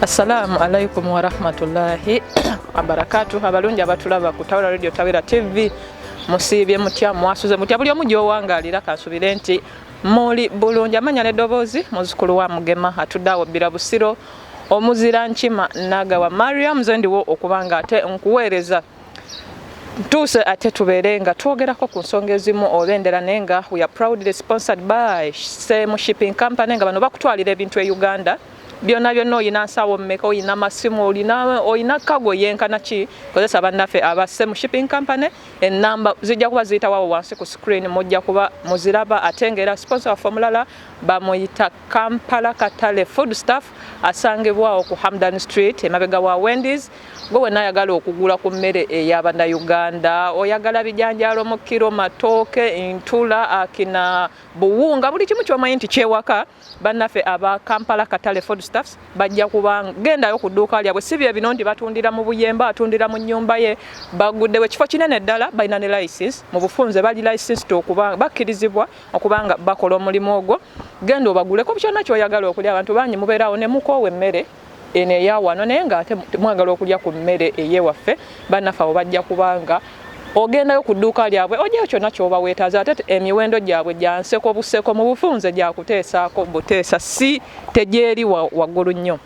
Assalamu alaikum wa rahmatullahi wa barakatuh. Abalungi abatulaba ku Ntale Radio Ntale TV. Musibye mutya mwasuze mutya buli omu gy'owangalira kansubire nti muli bulungi. Amanya n'eddoboozi muzukulu wa Mugema atuddawo bbira Busiro omuzira nkima nagawa Mariam zendiwo okubanga ate nkuweereza tuse ate tubeere nga twogerako ku nsonga ezimu olw'endera nenga we are proudly sponsored by Same Shipping Company nga bano bakutwalira ebintu e Uganda byonna oyina nsawo mmeka oyina masimu oyina kago yenkana ki kozesa bannaffe aba Same Shipping Company ennamba zijja kuba ziyitawo wansi ku screen mujja kuba muziraba ate ng'era sponsor wa formulala bamuyita Kampala Katale Foodstuff asangibwawo ku Hamdan Street emabega wa Wendy's gwe nayagala okugula ku mmere ey'abanda Uganda oyagala bijanjalo mu kiro matooke ntula akina buwunga buli kimu ky'omanyi nti kyewaka bannaffe aba Kampala Katale Foodstuffs bajja kubanga gendayo ku dduuka lyabwe si bye bino nti batundira mu buyemba atundira mu nnyumba ye baguddewo ekifo kinene ddala balina ne license mu bufunze bali license okuba bakkirizibwa okubanga bakola omulimu ogwo genda obaguleko kyonna ky'oyagala okulya abantu bangi mubeerawo ne mukoowa emmere ene eyawano naye nga ate mwagala okulya ku mmere eyewaffe bannaffe abo bajja kubanga ogendayo ku dduuka lyabwe ojjayo kyonna ky'oba weetaaza ate emiwendo gyabwe gya nseko buseko mu bufunze gyakuteesaako buteesa si tegyeri waggulu nnyo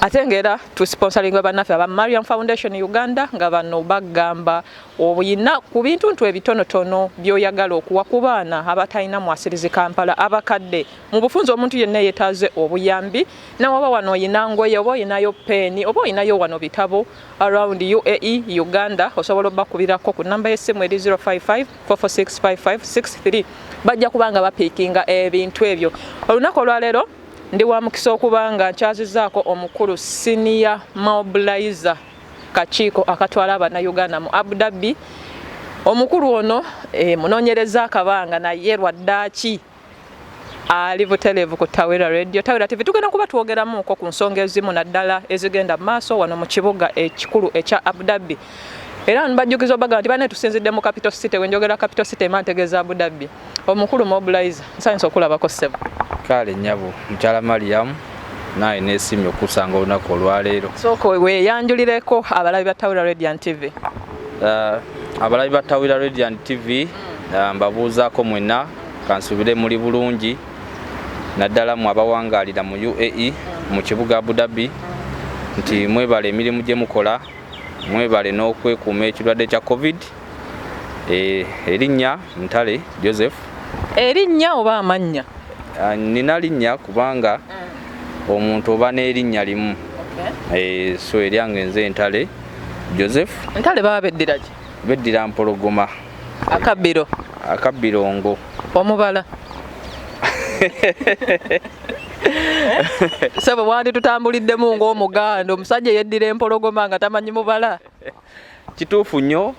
ate ng'era tusponsoringa bannaffe aba Mariam Foundation Uganda nga bano bagamba oyina ku bintu ebitonotono by'oyagala okuwa ku baana abatalina mwasirizi Kampala abakadde mu bufunze omuntu yenna yeetaaze obuyambi nawaba wano oyina ngoye oba oyinayo peeni oba oyinayo wano bitabo around UAE Uganda osobola obbakubirako ku namba y'essimu eri 055 4465563 bajja kubanga bapiikinga ebintu ebyo olunaku olwaleero ndi wa mukisa okubanga nkyazizaako omukulu senior mobilizer kakiiko akatwala abana Uganda mu Abu Dhabi omukulu ono munoonyereza akabanga naye lwaddaaki ali butelevu ku Ntale Radio Ntale TV tugenda kuba twogeramuko ku nsonga ezimu naddala ezigenda maaso wano mu kibuga ekikulu ekya Abu Dhabi era nbajjukiza obaga nti bane tusinzidde mu capital city wenjogera capital city emantegeeza Abu Dhabi omukulu mobilizer nsanyusa okulabako ssebo kale nyabo Ntale Mariam naye nesimye okusanga olunaku olwaleero soko weyanjulireko abalabi ba Ntale Radio TV abalabi ba Ntale Radio TV mbabuuzaako mwenna kansubire muli bulungi naddala mu abawangalira mu UAE mu kibuga Abu Dhabi nti mwebale emirimu gye mukola mwebale n'okwekuuma ekirwadde kya COVID erinnya Ntale Joseph erinnya oba amannya nina linnya kubanga omuntu oba n'erinnya limu so eryange nze Ntale Joseph Ntale baba beddira ki beddira mpologoma akabbirongo omubala sebo wandi tutambuliddemu ng'omuganda omusajja yeddira empologoma nga tamanyi mubala kituufu nnyo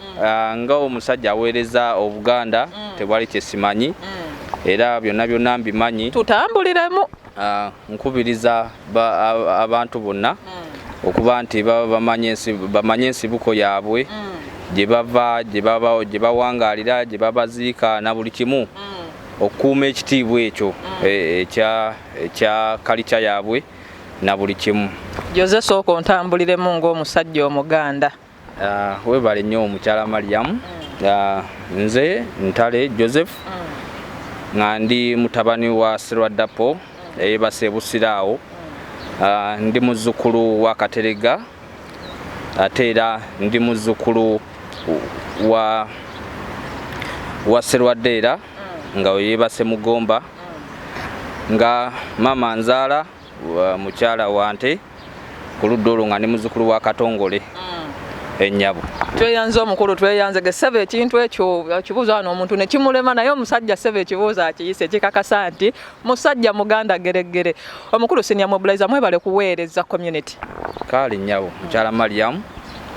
nga omusajja aweereza obuganda tewali kyesimanyi era byonna mbimanyi tutambuliremu nkubiriza abantu bonna okuba nti bamanye ensibuko yaabwe gye bava gye bawangalira gye babaziika na buli kimu okukuuma ekitiibwa ekyo ekya kalica yaabwe na buli kimu Jose sooka ontambuliremu ng'omusajja omuganda webale nnyo Ntale Mariam nze Ntale Joseph nga ndi mutabani wa Serwadapo eyebase Busiraawo ndi muzzukulu wa Katerega ate era ndi muzzukulu wa Serwaddeera nga yebase Mugomba nga mama nzaala mukyala wante ku ludda olwo nga ndi muzzukulu wa Katongole ennyabo tweyanze omukulu tweyanze gesebe ekintu ekyo kibuuza wano omuntu ne kimulema naye omusajja sebe ekibuuza akiyise kikakasa nti musajja muganda geregere omukulu senior mobilizer mwebale kuweereza community kale nnyabo Ntale Mariam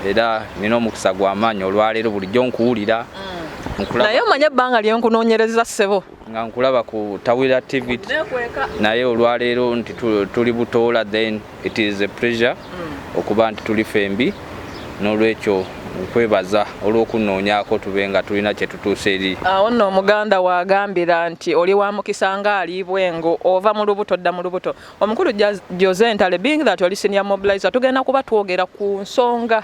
era nina omukisa gw'amaanyi olwaleero bulijjo nkuwulira naye omanye ebbanga lyenkunoonyereza ssebo nga nkulaba ku Ntale TV naye olwaleero nti tuli butoola then it is a pleasure okuba nti tuli fembi n'olwekyo okwebaza olw'okunoonyaako tube nga tulina kye tutuuse eri. Awo nno Omuganda waagambira nti oli wa mukisa ng'aliibwengo ova mu lubuto dda mu lubuto. Omukulu Jose Ntale, being that oli senior mobilizer, tugenda kuba twogera ku nsonga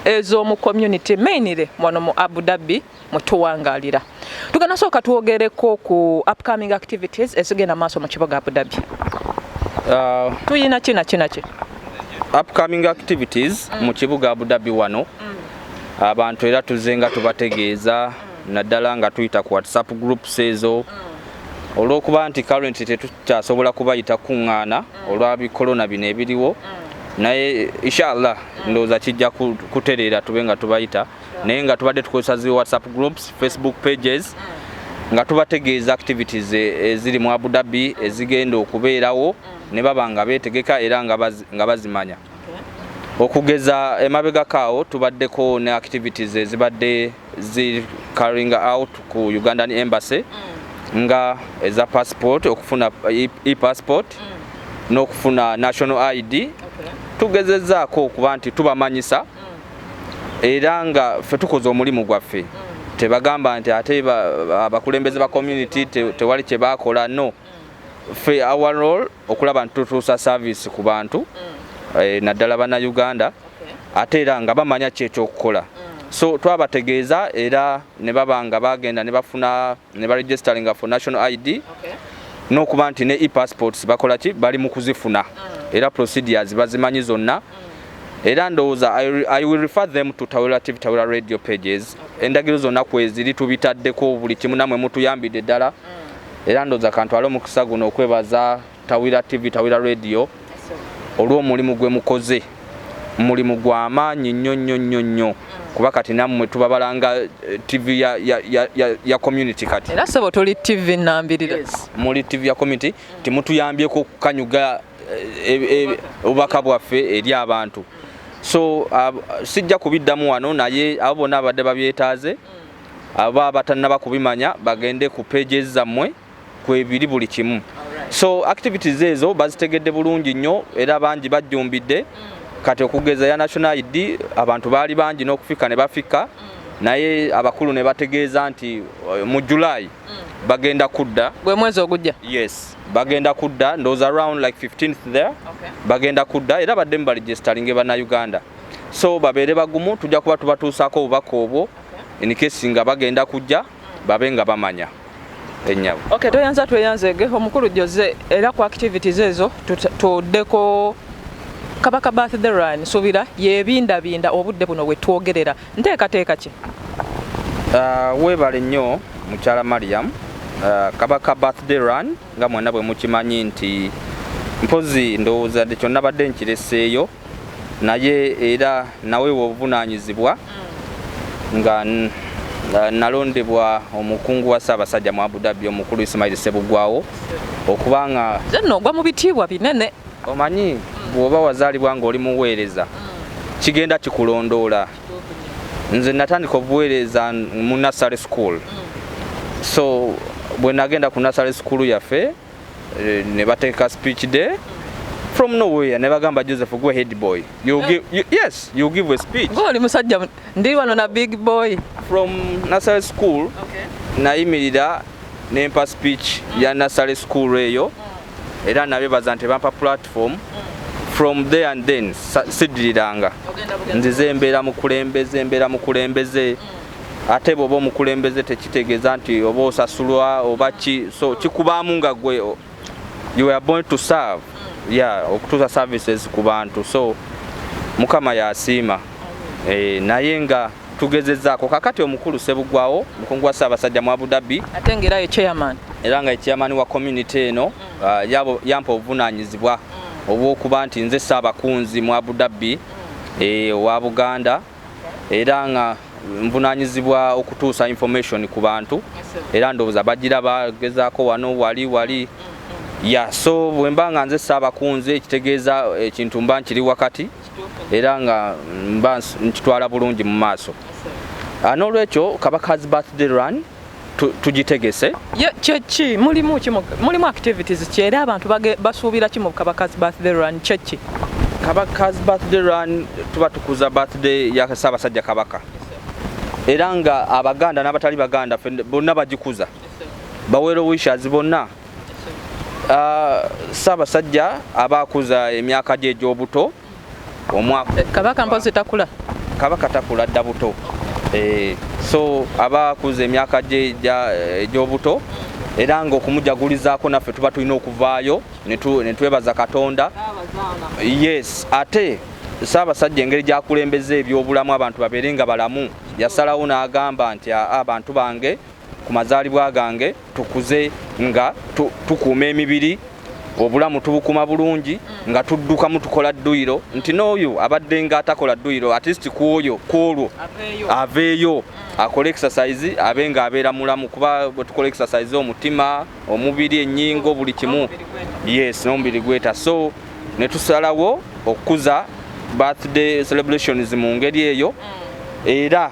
ez'omu community mainly wano mu Abu Dhabi mu tuwangaalira. Tugenda sooka twogereko ku upcoming activities ezigenda maaso mu kibuga Abu Dhabi. Tuyina ki? Upcoming activities mu kibuga Abu Dhabi wano abantu era tuzenga tubategeeza naddala nga tuyita ku WhatsApp groups ezo olw'okuba nti currently tetukyasobola kubayita kuŋŋaana olwa corona bino ebiriwo naye inshallah ndowooza kijja kutereera tube nga tubayita naye nga tubadde tukozesa zi WhatsApp groups, Facebook pages nga tubategeeza activities eziri mu Abu Dhabi ezigenda okubeerawo ne baba nga beetegeka era nga bazimanya. Okugeza emabega kaawo tubaddeko ne activities ezibadde zi carrying out ku Ugandan embassy nga eza passport, okufuna e-passport n'okufuna national ID. Tugezezaako okuba nti tubamanyisa era nga ffe tukoze omulimu gwaffe. Tebagamba nti ate abakulembeze ba community tewali kye baakola, no. Ffe our role okulaba nti tutuusa service ku bantu naddala bana Uganda ate era nga bamanya kyekyokukola. So twabategeeza era ne baba nga bagenda ne bafuna ne baregisteringa for national ID n'okuba nti ne e-passports bakola ki bali mu kuzifuna era procedures bazimanyi zonna. Era ndowooza I will refer them to Tawera TV, Tawera radio pages. Endagiro zonna kweziri tubitaddeko buli kimu namwe mutuyambidde ddala. Era ndowooza kantwale omukisa guno okwebaza Tawera TV, Tawera radio olw'omulimu gwe mukoze. Mulimu gw'amaanyi nnyo kuba kati nammwe tubabalanga TV ya community kati. Era sebo tuli TV nnambirira. Muli TV ya community timutuyambyeko kukanyuga obubaka bwaffe eri abantu. So sijja kubiddamu wano naye abo bonna abadde babyetaaze aba abatannaba kubimanya bagende ku pages zammwe kwebiri buli kimu. So activities ezo bazitegedde bulungi nnyo era bangi bajjumbidde. Kati okugeza ya national ID abantu baali bangi n'okufika ne bafika naye abakulu ne bategeeza nti mu July bagenda kudda. Gwe mwezi ogujja? Yes, bagenda kudda. Those around like 15th there. Bagenda kudda era badde mbaregistering bana Uganda. So babeere bagumu tujja kuba tubatuusaako obubaka obwo in case nga bagenda kujja babe nga bamanya ennyabo. Okay, tweyanzege omukulu Jose era ku activities ezo tuddeko Kabaka birthday run subira yebindabinda obudde buno bwe twogerera nteekateeka ki? Weebale nnyo mukyala Mariam. Kabaka birthday run nga mwenna bwe mukimanyi nti mpozi ndowooza de kyonna badde nkireseeyo naye era nawe obuvunaanyizibwa nga nalondebwa omukungu wa Ssaabasajja mu Abu Dhabi omukulu Ismail Ssebugwawo okubanga nno ogwa mu bitiibwa binene. Omanyi bw'oba wazaalibwa ng'oli muweereza kigenda kikulondoola. Nze natandika obuweereza mu nursery school. So bwe nagenda ku nursery school yaffe ne bateeka speech day from nowhere ne bagamba Joseph gwe head boy you give a speech. Goli musajja ndi wano na big boy from nursery school. Nayimirira nempa speech ya nursery school eyo era nabebaza nti bampa platform. From there and then siddiriranga nzize embeera mukulembeze ate bw'oba omukulembeze tekitegeeza nti oba osasulwa oba ki, so kikubaamu nga gwe you are born to serve, okutuusa services ku bantu. So Mukama yasiima naye nga tugezezaako kakati omukulu Ssebugwawo mukungu wa Ssaabasajja mu Abu Dhabi ate ngera ye chairman era nga ye chairman wa community eno yampa obuvunaanyizibwa obw'okuba nti nze Ssaabakunzi mu Abu Dhabi owa Buganda era nga nvunaanyizibwa okutuusa information ku bantu era ndowooza bagira bagezaako wano wali so bwe mba nga nze Ssaabakunzi ekitegeeza ekintu mba nkiri wakati era nga mba nkitwala bulungi mu maaso. N'olwekyo Kabaka's birthday run tugitegese. Kyeki mulimu activities ki era abantu basuubira ki mu Kabaka's birthday run kyeki? Kabaka's birthday run tuba tukuza birthday ya Ssaabasajja Kabaka. Era nga Abaganda n'abatali Baganda bonna bagikuza. Bawero wishes bonna. Ssaabasajja abakuza emyaka gye egy'obuto omwaka. Kabaka mpozi takula. Kabaka takula dda buto. So abakuza emyaka gye egy'obuto era nga okumujagulizaako naffe tuba tulina okuvaayo ne twebaza Katonda. Yes, ate Ssaabasajja engeri gy'akulembeza ebyobulamu abantu babeere nga balamu yasalawo n'agamba nti abantu bange ku mazaalibwa gange tukuze nga tukuuma emibiri obulamu tubukuma bulungi nga tuddukamu tukola dduyiro nti n'oyo abadde nga atakola dduyiro at least kwolwo aveeyo akola exercise abe nga abeera mulamu kuba bwe tukola exercise omutima omubiri ennyingo buli kimu yes n'omubiri gweta so ne tusalawo okukuza birthday celebrations mu ngeri eyo era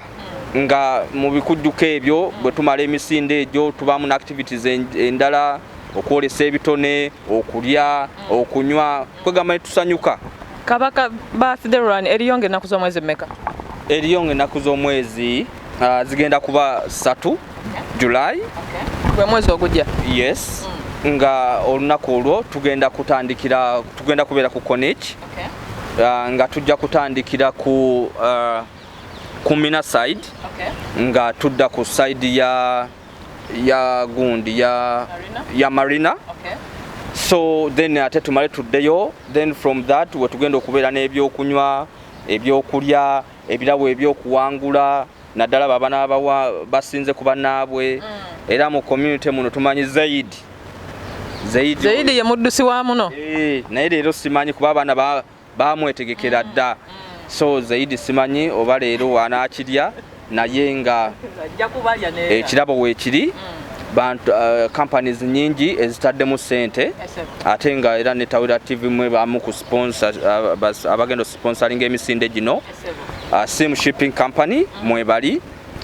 nga mu bikujjuko ebyo bwe tumala emisinde egyo tubaamu n'activities endala okwolesa ebitone okulya okunywa kwegamba ne tusanyuka. Kabaka birthday run eriyonge ennaku z'omwezi mmeka? Eriyonge ennaku z'omwezi zigenda kuba 3 July. Gwe mwezi ogujja? Yes. Nga olunaku olwo tugenda kubeera ku Corniche. Nga tujja kutandikira ku Mina side. Nga tudda ku side ya gundi ya Marina. So then ate tumale tuddeyo then from that we tugenda okubeera n'ebyokunywa ebyokulya ebirabo ebyokuwangula naddala babana basinze ku bannaabwe era mu community muno tumanyi Zaidi ye muddusi wa muno naye leero simanyi kuba abaana bamwetegekera dda so Zaidi simanyi oba leero anaakirya naye nga ekirabo weekiri bantu companies nyingi ezitaddemu ssente ate nga era ne Tawira TV mwe bamu ku sponsor abagenda sponsoring emisinde gino Sim Shipping Company mwe bali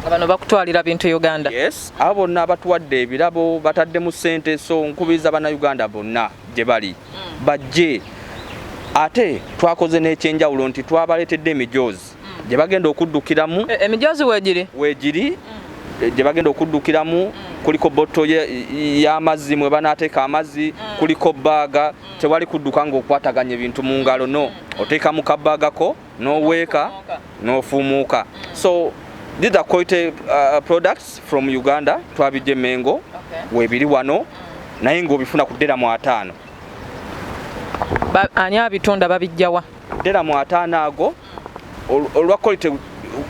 abano bakutwalira bintu Uganda. Yes, abo bonna batuwadde ebirabo bataddemu ssente so nkubiriza bana Uganda bonna gye bali bajje ate twakoze n'ekyenjawulo nti twabaleetedde emijoozi gye bagenda okuddukiramu emijoozi weegiri gye bagenda okuddukiramu kuliko botto y'amazzi mwe banaateeka amazzi kuliko baaga tewali kudduka ng'okwataganya ebintu mu ngalo no oteeka mu kabaagako n'oweeka n'ofuumuuka so these are quite products from Uganda twabijje Mengo weebiri wano naye ng'obifuna ku $5. Ani abitunda babijjawa? $5 ago olwa quality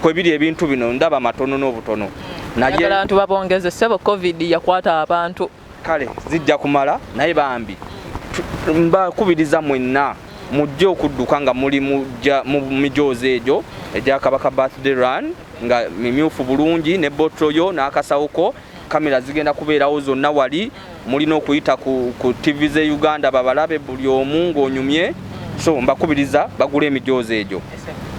kwebiri ebintu bino ndaba matono n'obutono naye abantu babongeze sebo covid yakwata abantu kale zijja kumala naye bambi mbakubiriza mwenna mujje okudduka nga muli mu mijoozi egyo egya Kabaka birthday run nga mimyufu bulungi ne botroyo n'akasawuko kamera zigenda kubeerawo zonna wali mulina okuyita ku TV ze Uganda babalabe buli omu ng'onyumye so mbakubiriza bagula emijoozi egyo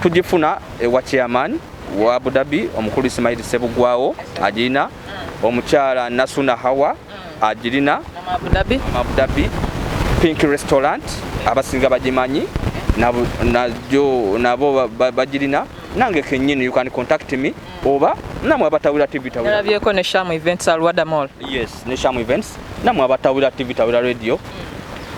tugifuna ewa chairman wa Abu Dhabi omukulu Ismail Sebugwawo agirina omukyala Nasuna Hawa agirina Abu Dhabi Pink Restaurant abasinga bagimanyi nabo bagirina nange kennyini you can contact me oba namwe abatawira TV Tawira nalabyeko ne Sham Events Alwada Mall yes ne Sham Events namwe abatawira TV Tawira Radio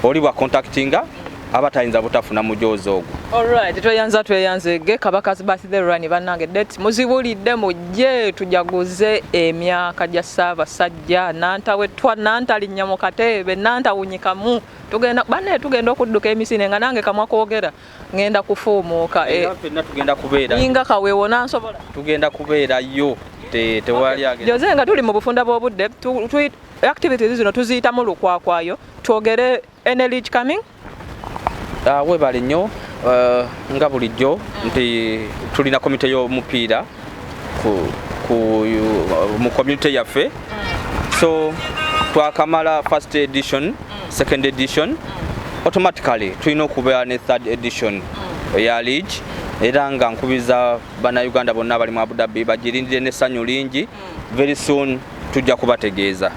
oli wa contactinga abatayinza butafuna mujoozi ogwo. Alright, tweyanze Kabaka's birthday run bannange date muzibulidde mujje tujaguze emyaka gya Ssaabasajja Ntale nnyamo kateebe Ntawunyikamu tugenda okudduka emisinde nga nange kamwa kwogera ngenda kufuumuuka fenna tugenda kubeera inga kaweewo nansobola tugenda kubeerayo tewali agenda Jose nga tuli mu bufunda bw'obudde activities zino tuziyitamu lukwakwayo twogere NLH coming webale nnyo nga bulijjo nti tulina komite y'omupiira mu community yaffe so twakamala first edition second edition automatically tulina okubeera ne third edition eya league era nga nkubiriza bannayuganda bonna bali mu Abu Dhabi bagirindire n'essanyu lingi very soon tujja kubategeeza.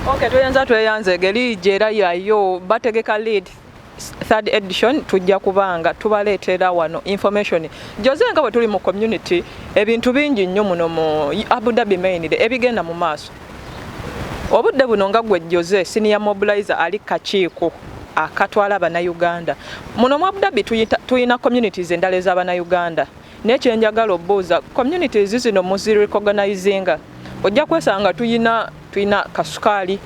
Okay, tweyanze league era yayo bategeka lead third edition tujja kubanga tubaleetera wano information Jose nga bwe tuli mu community ebintu bingi nnyo muno mu Abu Dhabi mainly ebigenda mu maaso obudde buno nga gwe Jose senior mobilizer ali kakiiko akatwala Bannayuganda muno mu Abu Dhabi tuyina communities endala ez'Abannayuganda n'ekyenjagala obbuuza communities zino muzirecognizinga ojja kwesanga tuyina Kasukaali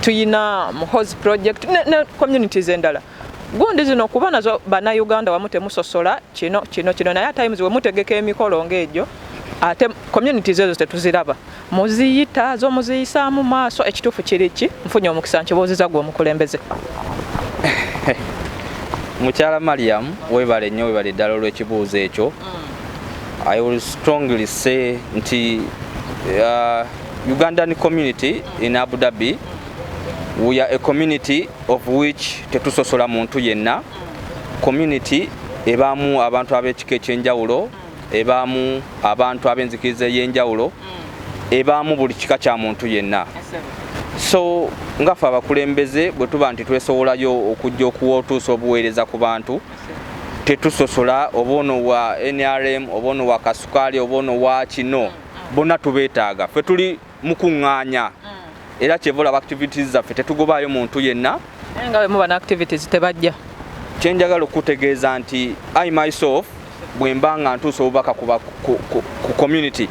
tuyina Muhozi project ne communities endala gundi zino kuba nazo Bannayuganda wamu temusosola kino naye at times we mutegeka emikolo ng'egyo ate communities ezo tetuziraba muziyita zo muziyisaamu maaso ekituufu kiriki nfunye omukisa nkibuuziza gwe omukulembeze Mukyala Mariam webale nnyo webale ddala olw'ekibuuzo ekyo I will strongly say nti Ugandan community in Abu Dhabi we are a community of which tetusosola muntu yenna community ebaamu abantu ab'ekika ekyenjawulo ebaamu abantu ab'enzikiriza ey'enjawulo ebaamu buli kika kya muntu yenna so ngaffe abakulembeze bwe tuba nti twesowolayo okujja okuwootuusa obuweereza ku bantu tetusosola oba ono wa NRM oba ono wa Kasukaali oba ono wa kino bonna tubeetaaga ffe tuli mukuŋŋaanya era kyevola activities zaffe tetugobaayo muntu yenna nga bwe muba na activities tebajja kyenjagala okutegeeza nti I myself bwe mba nga ntuusa obubaka ku community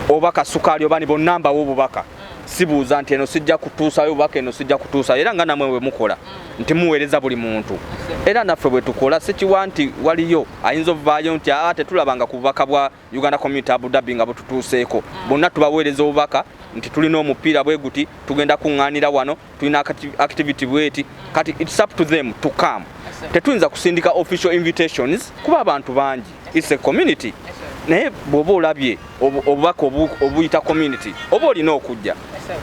oba Kasukaali oba ni bonna mbawo obubaka sibuuza nti eno sijja kutuusayo obubaka eno sijja kutuusa era nga namwe bwe mukola nti muweereza buli muntu era naffe bwe tukola sikiwa nti waliyo ayinza ovaayo nti tetulabanga ku bubaka bwa Uganda Community Abu Dhabi nga bututuuseeko bonna tubaweereza obubaka nti tulina omupiira bwe guti tugenda kuŋŋaanira wano tulina activity bweti kati it's up to them to come tetuyinza kusindika official invitations kuba abantu bangi it's a community naye bw'oba olabye obubaka obuyita community oba olina okujja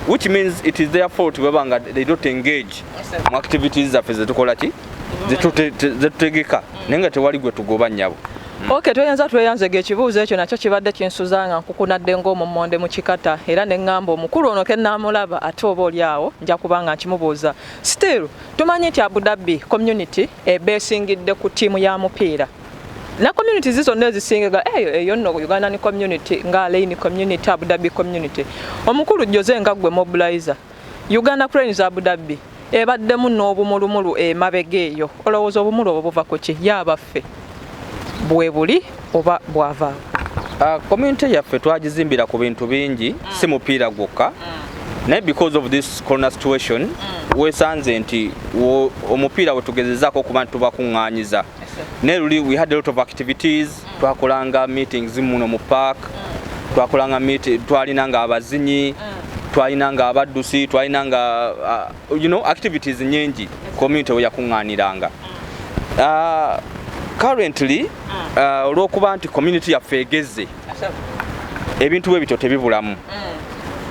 which means it is their fault webanga they don't engage mu activities zaffe zetukola ki zetutegeka naye nga tewali gwe tugoba nnyabo Okay, tweyanzega ekibuuzo ekyo nakyo kibadde kinsuzanga nkukunadde ng'omummonde mu kikata era ne ŋŋamba omukulu ono ke nnaamulaba ate oba oli awo nja kubanga nkimubuuza still tumanyi nti Abu Dhabi community ebeesingidde ku ttiimu ya mupiira na community zonna ezisinga eyo nno Ugandan community nga Lane community Abu Dhabi community omukulu Jose nga gwe mobilizer Uganda Cranes Abu Dhabi ebaddemu n'obumulumulu emabega eyo olowooza obumulu obwo buva ku ki yabaffe bwe buli oba bwava community yaffe twagizimbira ku bintu bingi si mupiira gwokka naye because of this corona situation weesanze nti omupiira we tugezezaako okuba nti tubakuŋŋaanyiza naye luli we had a lot of activities twakolanga meetings muno mu park twakolanga twalinanga abazinyi twalinanga abaddusi twalinanga activities nyingi community we yakuŋŋaaniranga currently olw'okuba nti community yaffe egeze ebintu bwe bityo tebibulamu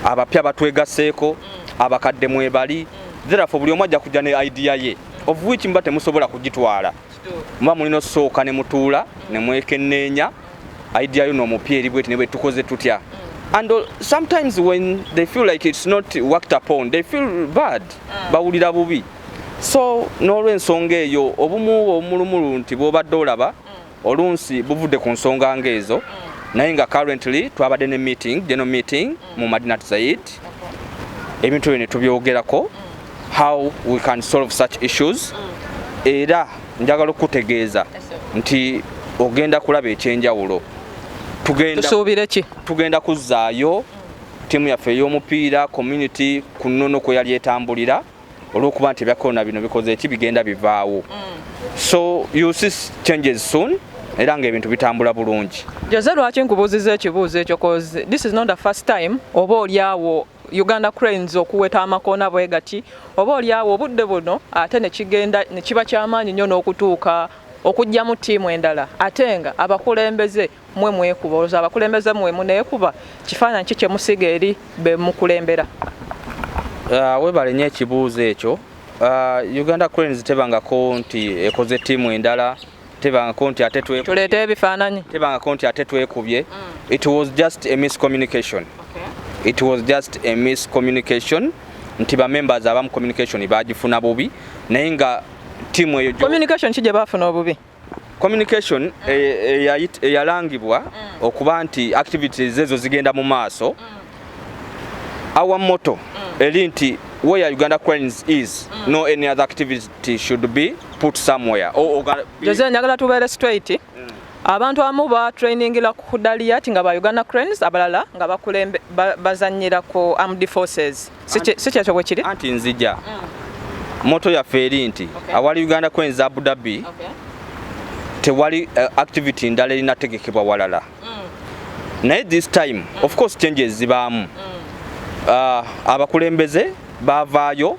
abapya batwegaseeko abakadde mwebali therefore buli omu ajja kujja ne idea ye of which mba temusobola kugitwala muba mulina osooka ne mutuula ne mwekenneenya idea yo n'omupya eri bweti ne bwe tukoze tutya and sometimes when they feel like it's not worked upon they feel bad bawulira bubi so n'olw'ensonga eyo obumu omulumulu nti bw'obadde olaba olunsi buvudde ku nsonga ng'ezo naye nga currently twabadde ne general meeting mu Madinat Zayed ebintu byo ne tubyogerako how we can solve such issues era njagala okutegeeza nti ogenda kulaba ekyenjawulo tugenda kuzzaayo ttiimu yaffe ey'omupiira community ku nnono kwe yali etambulira olw'okuba nti ebyakorona bino bikoze eki bigenda bivaawo so you see changes soon era ng'ebintu bitambula bulungi. Jose lwaki nkubuuziza ekibuuzo ekyo cause this is not the first time oba oliawo Uganda Cranes okuweta amakoona bwe gati oba oliawo obudde buno ate ne kiba ky'amaanyi nnyo n'okutuuka okujja mu ttiimu endala ate nga abakulembeze mwe mwekuba olowooza abakulembeze mwe muneekuba kifaananyi ki kye musiga eri be mukulembera? Webale nnyo ekibuuzo ekyo. Uganda Cranes tebangako nti ekoze ttiimu endala tebangako nti ate tuleete ebifaananyi tebangako nti ate twekubye. It was just a miscommunication. It was just a miscommunication nti ba members abamu communication bagifuna bubi naye nga timu eyo communication kije bafuna obubi communication eyalangibwa okuba nti activities ezo zigenda mu maaso our motto eri nti where Uganda Cranes is no any other activity should be put somewhere Jose njagala tubeere straight abantu amu ba trainingira ku Daliat nga ba Uganda Cranes abalala nga bakulembe bazanyira ko armed forces sikyekyo bwe kiri anti nzija moto ya feri nti awali Uganda Cranes Abu Dhabi tewali activity ndala erinategekebwa walala naye this time of course changes zibaamu abakulembeze bavaayo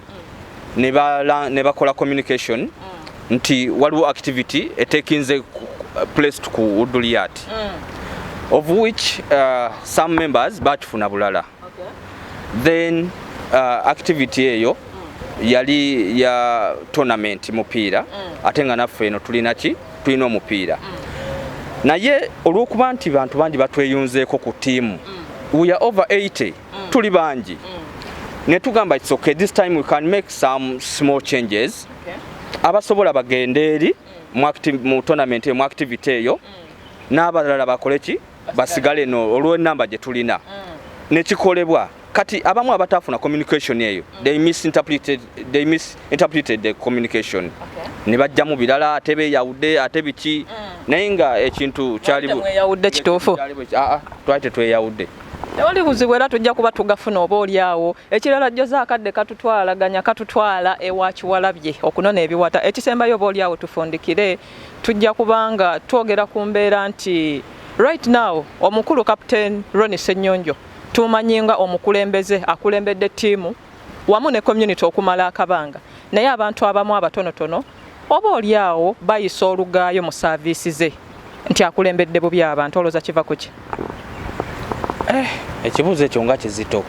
ne bakola communication nti waliwo activity etekinze placed ku Daliat of which some members bakifuna bulala then activity eyo yali ya tournament mupiira ate nga naffe eno tulina omupiira naye olw'okuba nti bantu bangi batweyunzeeko ku tiimu we are over 80 tuli bangi ne tugamba it's okay this time we can make some small changes abasobola bagende eri mu tournament mu activity eyo n'abalala bakoleki basigale no olw'ennamba gye tulina nekikolebwa kati abamu abatafuna communication eyo they misinterpreted the communication ne bajjamu birala ate beeyawudde ate biki naye nga ekintu kyaliyawudde kituufu twali tweyawudde tewali buzibu era tujja kuba tugafuna oba oliawo ekirala jjoza akadde katutwala ewa Kiwalabye okunona ebiwata ekisembayo oba oliawo tufundikire tujja kubanga twogera ku mbeera nti right now omukulu Captain Ronnie Ssenyonjo tumanyinga omukulembeze akulembedde tiimu wamu ne community okumala akabanga naye abantu abamu abatonotono oba oliawo bayisa olugaayo mu services ze nti akulembedde bubi abantu olowooza kiva ku ki ekibuuzo ekyo nga kizito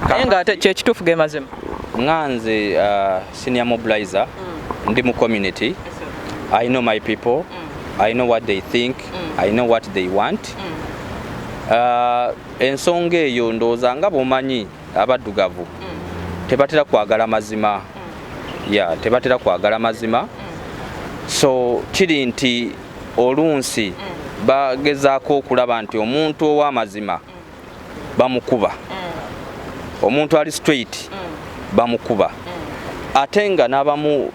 naye nga ate kyekituufu ge mazima nganze senior mobilizer ndi mu community I know my people I know what they think I know what they want ensonga eyo ndowooza nga bw'omanyi abaddugavu tebatera kwagala mazima tebatera kwagala mazima so kiri nti olunsi bagezaako okulaba nti omuntu ow'amazima bamukuba omuntu ali straight bamukuba ate nga n'abamu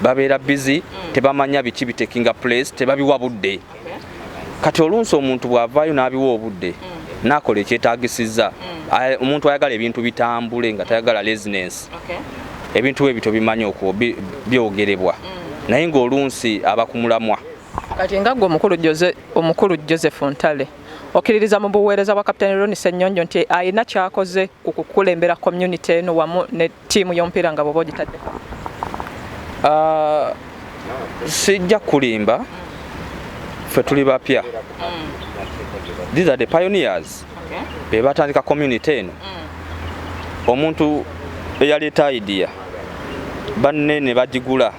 babeera busy tebamanya biki bitekinga place tebabiwa budde kati olunsi omuntu bw'avaayo n'abiwa obudde n'akola ekyetaagisizza omuntu ayagala ebintu bitambule nga tayagala laziness ebintu ebyo bimanyi byogerebwa naye ng'olunsi abakumulamwa kati nga gwe omukulu Joseph Ntale okiririza mu buweereza bwa Captain Ronnie Ssenyonjo nti ayina kyakoze ku kukulembera community eno wamu ne tiimu y'omupiira nga bw'oba ogitadde sijja kulimba ffe tuli bapya these are the pioneers be batandika community eno omuntu eyaleeta idea banne ne bagigula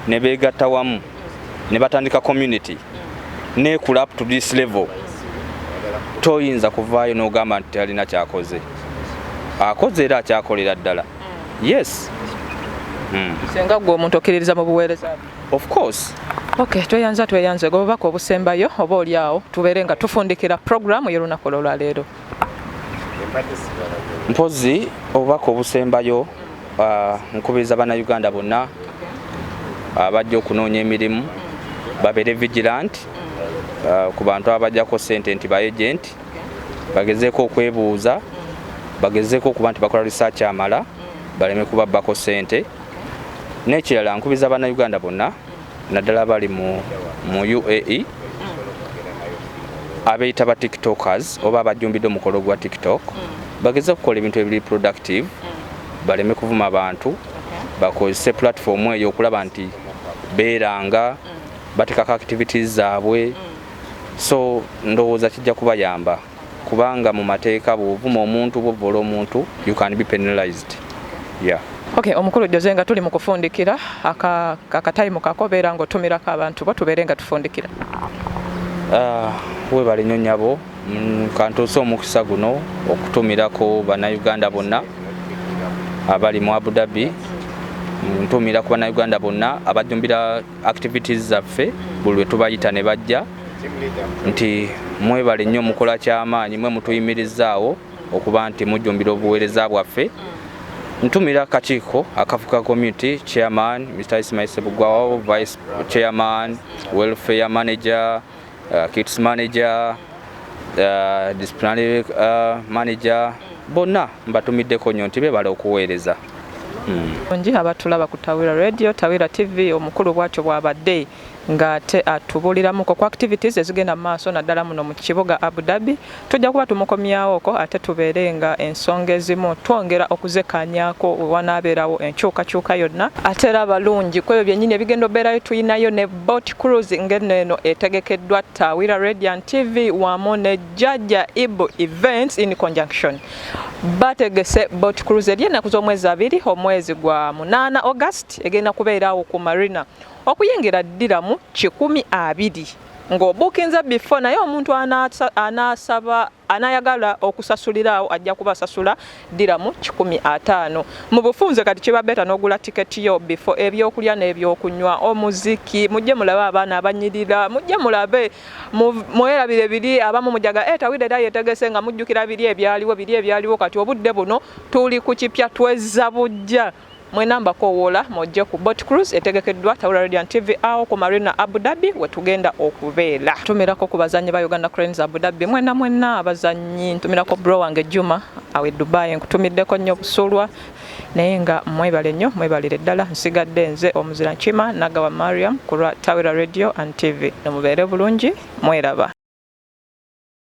ne beegatta wamu ne batandika community nekula up to this level toyinza kuvaayo n'ogamba nti alina kyakoze akoze era akyakolera ddala yes senga gwe omuntu okiririza mu buweereza of course okay tweyanza gwe bubaka obusembayo oba oliawo tubeere nga tufundikira programu y'olunaku olwaleero mpozi obubaka obusembayo nkubiriza bannayuganda bonna abajja okunoonya emirimu babeere vigilant ku bantu abajjako ssente nti ba agent bagezeeko okwebuuza bagezeeko okuba nti bakola research amala baleme kubabbako ssente n'ekirala nkubiriza bannayuganda bonna naddala bali mu UAE abeeyita ba tiktokers oba abajjumbidde omukolo gwa tiktok bageze okukola ebintu ebiri productive baleme kuvuma abantu bakozese platform eyo okulaba nti beeranga batekako activities zaabwe so ndowooza kijja kubayamba kubanga mu mateeka bw'ovuma omuntu bw'ovvola omuntu you can be penalized okay omukulu Jose nga tuli mu kufundikira akataimu kakobeera ng'otumirako abantu bo tubeere nga tufundikira webale nnyonnyabo kantuuse omukisa guno okutumirako bannayuganda bonna abali mu Abu Dhabi ntumira ku bannayuganda bonna abajjumbira activities zaffe buli lwe tubayita ne bajja nti mwebale nnyo mukola ky'amaanyi mwe mutuyimirizaawo okuba nti mujjumbira obuweereza bwaffe. Ntumira kakiiko akafuka community chairman Mr. Ismail Sebugwawo, vice chairman, welfare manager, kids manager, disciplinary manager, bonna mbatumiddeko nnyo nti beebale okuweereza. Onji abatulaba ku Tawira Radio, Tawira TV omukulu bwatyo bwabadde ngate atubuliramu ko activities ezigenda maaso naddala muno mu kibuga Abu Dhabi. Tujja kuba tumukomyawo ate tubeerenga ensonga ezimu twongera okuzekanyako wanaabeerawo enkyukakyuka yonna ate era balungi kwebyo byennyini ebigenda obeerayo tuyinayo ne boat cruise ng'eno etegekeddwa Tawira Radio TV wamu ne Jajja Ibu Events in conjunction. Bategese boat cruise eryennaku z'omwezi 2 omwezi gwa 8 August egenda kubeerawo ku Marina okuyingira ddiramu 120 ng'obukinza before naye omuntu anayagala okusasulirawo ajja kuba asasula ddiramu 15. Mu bufunze kati kiba beta n'ogula tiketi yo before ebyokulya n'ebyokunywa omuziki mujje mulabe abaana abanyirira mujje mulabe mwerabire biri abamu mujaga Tawira era yetegese nga mujjukira biri ebyaliwo kati obudde buno tuli ku kipya twezza bujja. Mwenamba kowola mojje ku boat cruise etegekeddwa Tawira Radio TV awo ku Marina Abu Dhabi wetugenda okubeera. Tumirako ku bazanyi ba Uganda Cranes Abu Dhabi mwenna abazanyi ntumirako bro wange Juma awe Dubai nkutumiddeko nnyo busulwa naye nga mwebale nnyo mwebalire ddala nsigadde nze omuzira nkima nagawa Mariam ku Tawira Radio and TV. Mubeere bulungi mweraba.